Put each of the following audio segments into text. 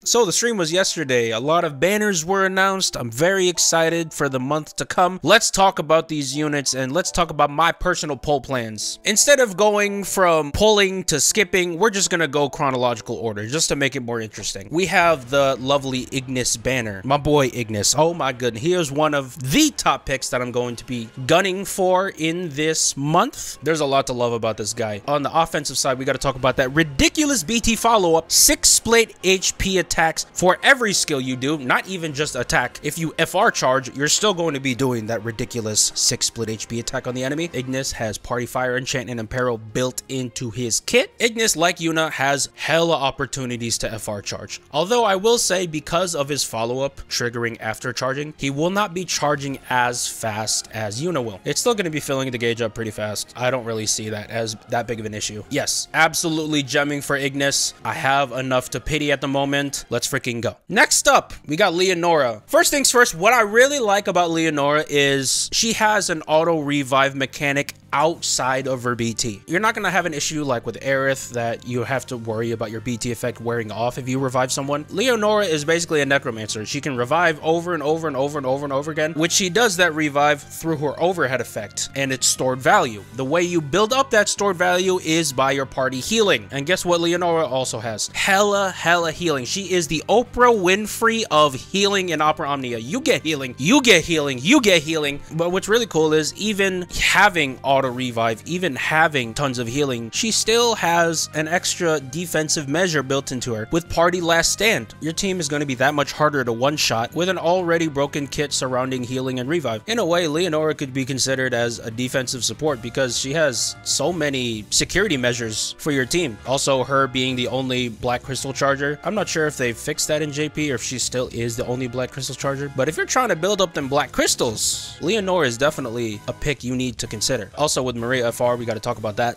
So the stream was yesterday. A lot of banners were announced. I'm very excited for the month to come. Let's talk about these units and let's talk about my personal pull plans. Instead of going from pulling to skipping, we're just gonna go chronological order just to make it more interesting. We have the lovely Ignis banner. My boy Ignis. Oh my goodness. He is one of the top picks that I'm going to be gunning for in this month. There's a lot to love about this guy. On the offensive side, we got to talk about that ridiculous BT follow-up. 6 split HP attacks for every skill you do, not even just attack. If you FR charge, you're still going to be doing that ridiculous 6 split HP attack on the enemy. Ignis has Party Fire, Enchantment, and Peril built into his kit. Ignis, like Yuna, has hella opportunities to FR charge. Although I will say, because of his follow-up triggering after charging, he will not be charging as fast as Yuna will. It's still going to be filling the gauge up pretty fast. I don't really see that as that big of an issue. Yes, absolutely gemming for Ignis. I have enough to pity at the moment. Let's freaking go. Next up, we got Leonora. First things first, what I really like about Leonora is she has an auto revive mechanic outside of her BT. You're not going to have an issue like with Aerith that you have to worry about your BT effect wearing off if you revive someone. Leonora is basically a necromancer. She can revive over and over and over and over and over again, which she does that revive through her overhead effect and its stored value. The way you build up that stored value is by your party healing. And guess what Leonora also has? Hella healing. She is the Oprah Winfrey of healing in Opera Omnia. You get healing, you get healing, you get healing. But what's really cool is even having auto revive, even having tons of healing, she still has an extra defensive measure built into her. With Party Last Stand, your team is going to be that much harder to one-shot with an already broken kit surrounding healing and revive. In a way, Leonora could be considered as a defensive support because she has so many security measures for your team. Also, her being the only Black Crystal Charger. I'm not sure if they fixed that in JP or if she still is the only Black Crystal Charger, but if you're trying to build up them Black Crystals, Leonora is definitely a pick you need to consider. Also, with Maria FR, we got to talk about that.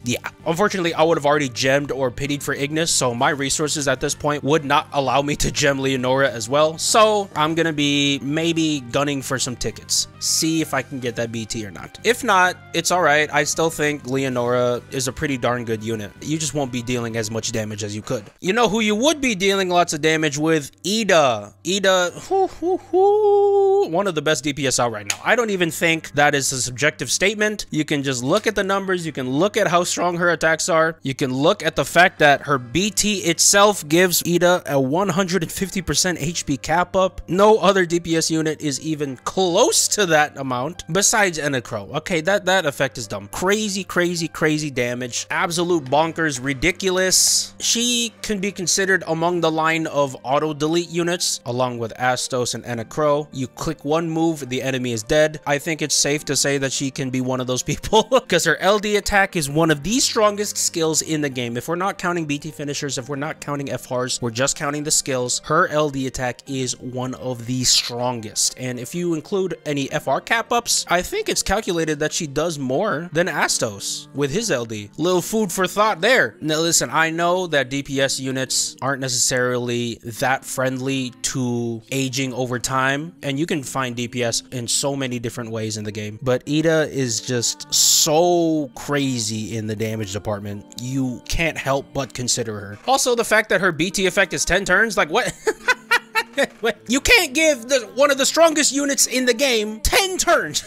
Yeah, unfortunately, I would have already gemmed or pitied for Ignis, so my resources at this point would not allow me to gem Leonora as well. So I'm gonna be maybe gunning for some tickets, see if I can get that BT or not. If not, it's all right. I still think Leonora is a pretty darn good unit. You just won't be dealing as much damage as you could. You know who you would be dealing lots of damage with? Ida. Ida, one of the best DPS out right now. I don't even think that is a subjective statement. You can just look at the numbers. You can look at how strong her attacks are. You can look at the fact that her BT itself gives Ida a 150% HP cap up. No other DPS unit is even close to that amount besides Enacro. Okay, that effect is dumb. Crazy damage. Absolute bonkers, ridiculous. She can be considered among the line of auto delete units along with Astos and Enacro. You click one move, the enemy is dead. I think it's safe to say that she can be one of those people because her LD attack is one of the strongest skills in the game. If we're not counting BT finishers, if we're not counting FRs, we're just counting the skills, her LD attack is one of the strongest. And if you include any FR cap ups, I think it's calculated that she does more than Astos with his LD. Little food for thought there. Now listen, I know that DPS units aren't necessarily that friendly to aging over time, and you can find DPS in so many different ways in the game, but Ida is just so crazy in the damage department. You can't help but consider her. Also, the fact that her BT effect is 10 turns, like what? You can't give one of the strongest units in the game 10 turns.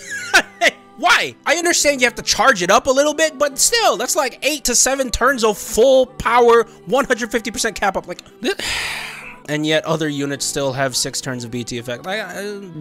Why? I understand you have to charge it up a little bit, but still, that's like 8 to 7 turns of full power, 150% cap up. Like this. And yet other units still have 6 turns of BT effect. Like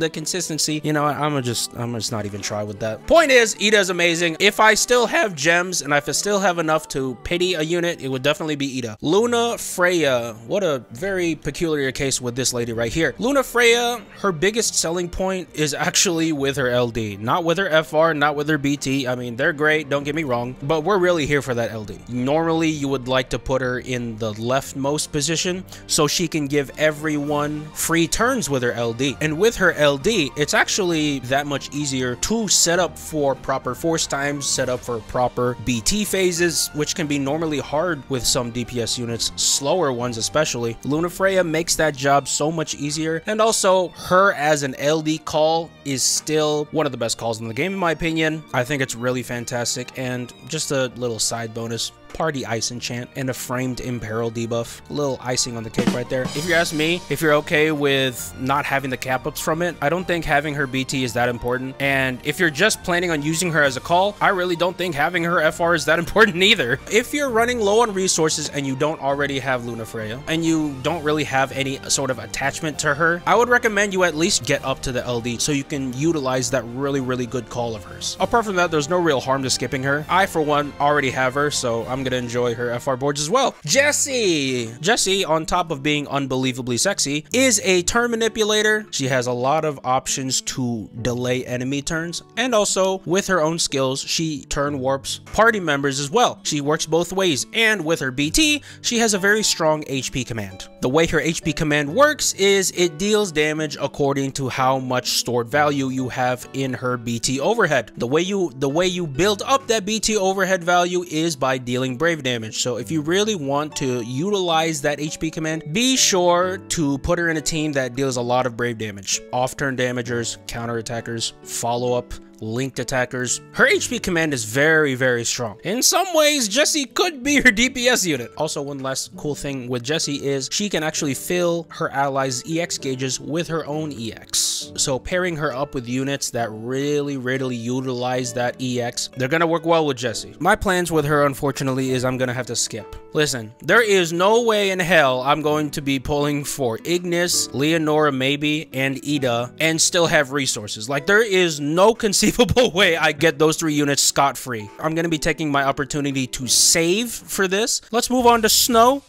the consistency, you know, I'm gonna just not even try with that. Point is, Ida is amazing. If I still have gems and if I still have enough to pity a unit, it would definitely be Ida. Lunafreya, what a very peculiar case with this lady right here. Lunafreya, her biggest selling point is actually with her LD, not with her FR, not with her BT. I mean, they're great, don't get me wrong, but we're really here for that LD. Normally, you would like to put her in the leftmost position so she can give everyone free turns with her LD. And with her LD, it's actually that much easier to set up for proper force times, set up for proper BT phases, which can be normally hard with some DPS units, slower ones especially. Lunafreya makes that job so much easier, and also her as an LD call is still one of the best calls in the game in my opinion. I think it's really fantastic. And just a little side bonus, Party Ice enchant, and a framed Imperil debuff. A little icing on the cake right there. If you ask me, if you're okay with not having the cap ups from it, I don't think having her BT is that important. And if you're just planning on using her as a call, I really don't think having her FR is that important either. If you're running low on resources and you don't already have Lunafreya, and you don't really have any sort of attachment to her, I would recommend you at least get up to the LD so you can utilize that really good call of hers. Apart from that, there's no real harm to skipping her. I, for one, already have her, so I'm gonna enjoy her FR boards as well. Jessie! Jessie, on top of being unbelievably sexy, is a turn manipulator. She has a lot of options to delay enemy turns, and also with her own skills, she turn warps party members as well. She works both ways, and with her BT, she has a very strong HP command. The way her HP command works is it deals damage according to how much stored value you have in her BT overhead. The way you build up that BT overhead value is by dealing brave damage. So if you really want to utilize that HP command, be sure to put her in a team that deals a lot of brave damage. Off-turn damagers, counter-attackers, follow-up, linked attackers. Her HP command is very strong. In some ways, Jessie could be her DPS unit. Also, one last cool thing with Jessie is she can actually fill her allies' EX gauges with her own EX. So pairing her up with units that really utilize that EX, they're gonna work well with Jessie. My plans with her, unfortunately, is I'm gonna have to skip. Listen, there is no way in hell I'm going to be pulling for Ignis, Leonora maybe, and Ida, and still have resources. Like, there is no conceivable way I get those 3 units scot-free. I'm gonna be taking my opportunity to save for this. Let's move on to Snow.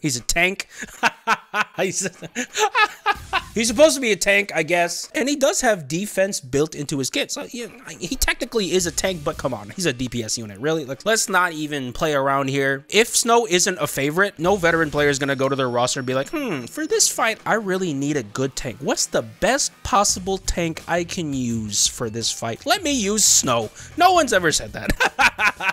He's a tank. He's supposed to be a tank, I guess. And he does have defense built into his kit. So he technically is a tank, but come on, he's a DPS unit. Really? Like, let's not even play around here. If Snow isn't a favorite, no veteran player is gonna go to their roster and be like, for this fight, I really need a good tank. What's the best possible tank I can use for this fight? Let me use Snow. No one's ever said that.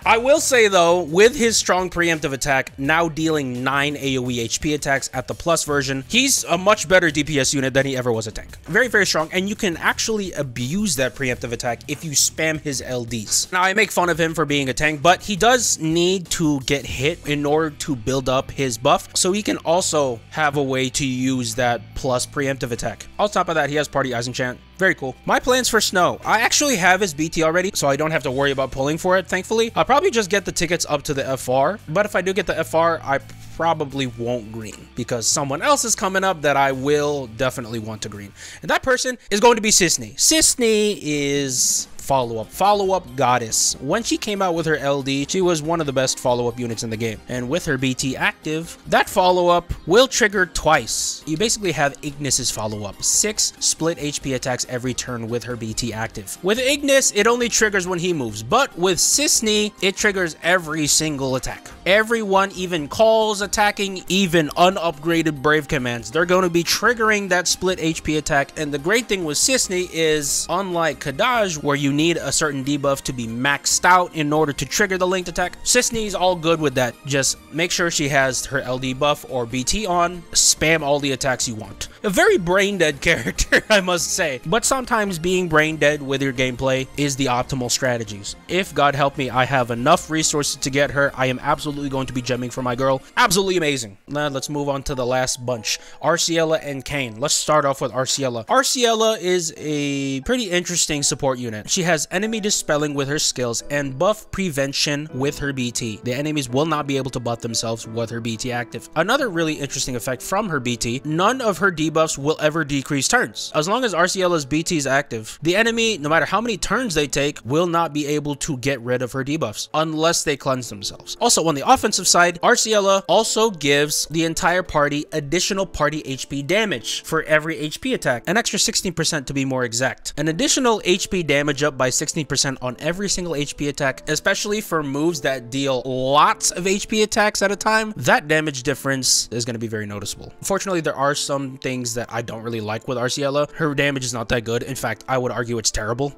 I will say though, with his strong preemptive attack, now dealing 9 AoE HP attacks at the plus version, he's a much better DPS unit than he ever was a tank. Very strong, and you can actually abuse that preemptive attack if you spam his LDs. Now, I make fun of him for being a tank, but he does need to get hit in order to build up his buff, so he can also have a way to use that plus preemptive attack. On top of that, he has Party Ice enchant. Very cool. My plans for Snow. I actually have his BT already, so I don't have to worry about pulling for it, thankfully. I'll probably just get the tickets up to the FR, but if I do get the FR, I probably won't green because someone else is coming up that I will definitely want to green. And that person is going to be Cissnei. Cissnei is follow-up goddess. When she came out with her LD, she was one of the best follow-up units in the game. And with her BT active, that follow-up will trigger twice. You basically have Ignis's follow-up. 6 split HP attacks every turn with her BT active. With Ignis, it only triggers when he moves, but with Cissnei, it triggers every single attack. Everyone, even calls attacking, even unupgraded Brave commands, they're going to be triggering that split HP attack. And the great thing with Cissnei is, unlike Kadaj, where you need a certain debuff to be maxed out in order to trigger the linked attack, Cissnei's all good with that. Just make sure she has her LD buff or BT on, spam all the attacks you want. A very brain dead character, I must say. But sometimes being brain dead with your gameplay is the optimal strategies. If, God help me, I have enough resources to get her, I am absolutely going to be gemming for my girl. Absolutely amazing. Now let's move on to the last bunch. Arciela and Kain. Let's start off with Arciela. Arciela is a pretty interesting support unit. She has enemy dispelling with her skills and buff prevention with her BT. The enemies will not be able to buff themselves with her BT active. Another really interesting effect from her BT, none of her debuffs will ever decrease turns. As long as Arciela's BT is active, the enemy, no matter how many turns they take, will not be able to get rid of her debuffs unless they cleanse themselves. Also, on the offensive side, Arciela also gives the entire party additional party HP damage for every HP attack, an extra 16% to be more exact. An additional HP damage up by 16% on every single HP attack, especially for moves that deal lots of HP attacks at a time. That damage difference is going to be very noticeable. Unfortunately, there are some things that I don't really like with Arciela. Her damage is not that good. In fact, I would argue it's terrible.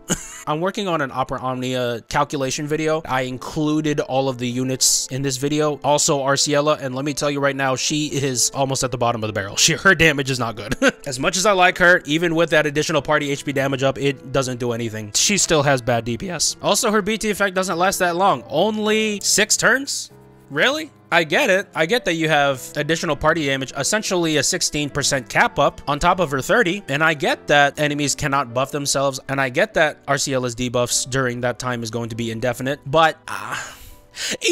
I'm working on an Opera Omnia calculation video. I included all of the units in this video. Also Arciela, and let me tell you right now, she is almost at the bottom of the barrel. Her damage is not good. As much as I like her, even with that additional party HP damage up, it doesn't do anything. She still has bad DPS. Also, her BT effect doesn't last that long. Only 6 turns? Really? I get it. I get that you have additional party damage, essentially a 16% cap up on top of her 30. And I get that enemies cannot buff themselves. And I get that Arciela's debuffs during that time is going to be indefinite. But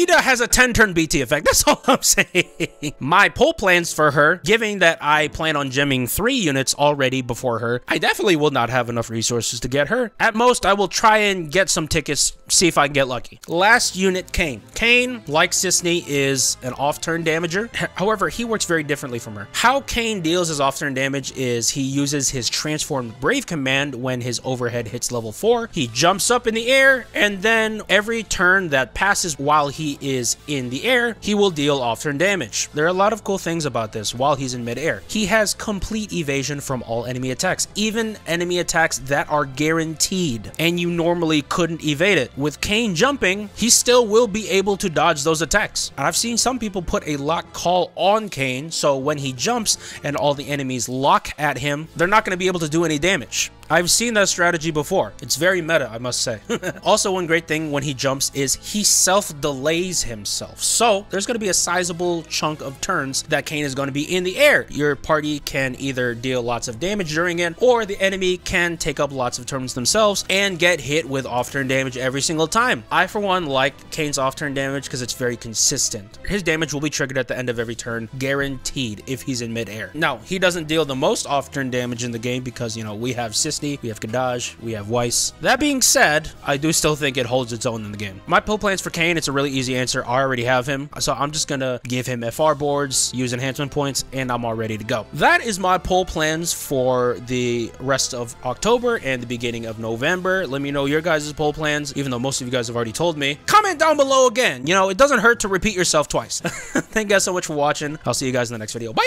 Ida has a 10-turn BT effect. That's all I'm saying. My pull plans for her, given that I plan on gemming 3 units already before her, I definitely will not have enough resources to get her. At most, I will try and get some tickets, see if I can get lucky. Last unit, Kain. Kain, like Cissnei, is an off-turn damager. However, he works very differently from her. How Kain deals his off-turn damage is he uses his Transformed Brave command when his overhead hits level 4. He jumps up in the air, and then every turn that passes while he is in the air, he will deal off-turn damage. There are a lot of cool things about this while he's in mid-air. He has complete evasion from all enemy attacks, even enemy attacks that are guaranteed, and you normally couldn't evade it. With Kain jumping, he still will be able to dodge those attacks. I've seen some people put a lock call on Kain, so when he jumps and all the enemies lock at him, they're not going to be able to do any damage. I've seen that strategy before. It's very meta, I must say. Also, one great thing when he jumps is he self-delays himself. So there's going to be a sizable chunk of turns that Kain is going to be in the air. Your party can either deal lots of damage during it, or the enemy can take up lots of turns themselves and get hit with off-turn damage every single time. I, for one, like Kain's off-turn damage because it's very consistent. His damage will be triggered at the end of every turn, guaranteed, if he's in mid-air. Now, he doesn't deal the most off-turn damage in the game because, you know, we have Cissnei, we have Kadaj, we have Weiss. That being said, I do still think it holds its own in the game. My pull plans for Kain, it's a really easy answer. I already have him, so I'm just gonna give him FR boards, use enhancement points, and I'm all ready to go. That is my pull plans for the rest of October and the beginning of November. Let me know your guys' pull plans, even though most of you guys have already told me. Comment down below again. You know, it doesn't hurt to repeat yourself twice. Thank you guys so much for watching. I'll see you guys in the next video. Bye!